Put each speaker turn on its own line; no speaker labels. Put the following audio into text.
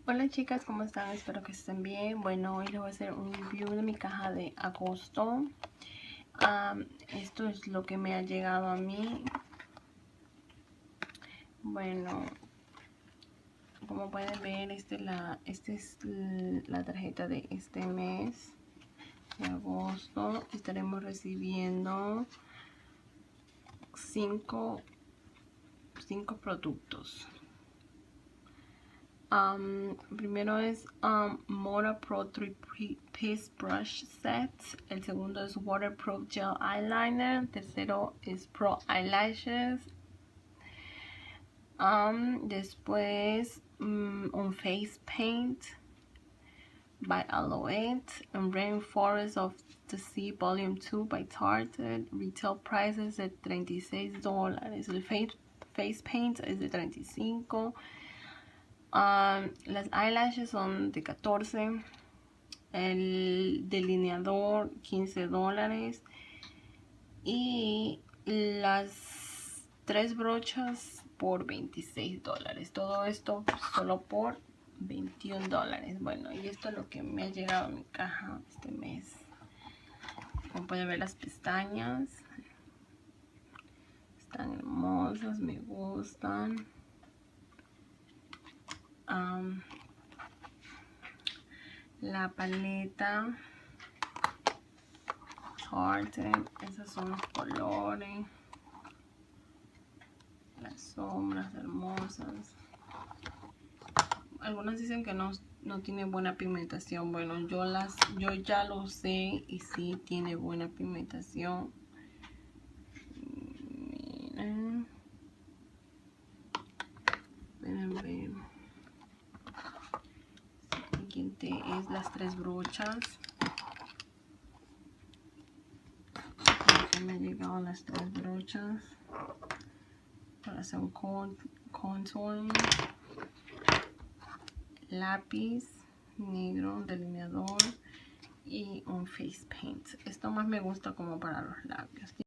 Hola chicas, ¿cómo están? Espero que estén bien. Bueno, hoy les voy a hacer un review de mi caja de agosto. Esto es lo que me ha llegado a mí. Bueno, como pueden ver, esta es la tarjeta de este mes de agosto. Estaremos recibiendo 5 productos. Primero es Moda Pro 3-Piece Brush Set. El segundo es Waterproof Gel Eyeliner. El tercero es Pro Eyelashes. Después un Face Paint by Aloe. Un Rainforest of the Sea Volume 2 by Tarte. Retail prices de $36. El Face Paint es de $35. Las eyelashes son de $14. El delineador $15. Y las 3 brochas por $26. Todo esto solo por $21. Bueno, y esto es lo que me ha llegado a mi caja este mes. Como pueden ver, las pestañas están hermosas, me gustan. La paleta Tarte, esos son los colores, las sombras hermosas. Algunos dicen que no tiene buena pigmentación. Bueno, yo ya lo sé y sí tiene buena pigmentación. Miren, pueden ver. Siguiente es las 3 brochas. Me han llegado las 3 brochas para hacer un contouring, lápiz negro, delineador y un face paint. Esto más me gusta como para los labios.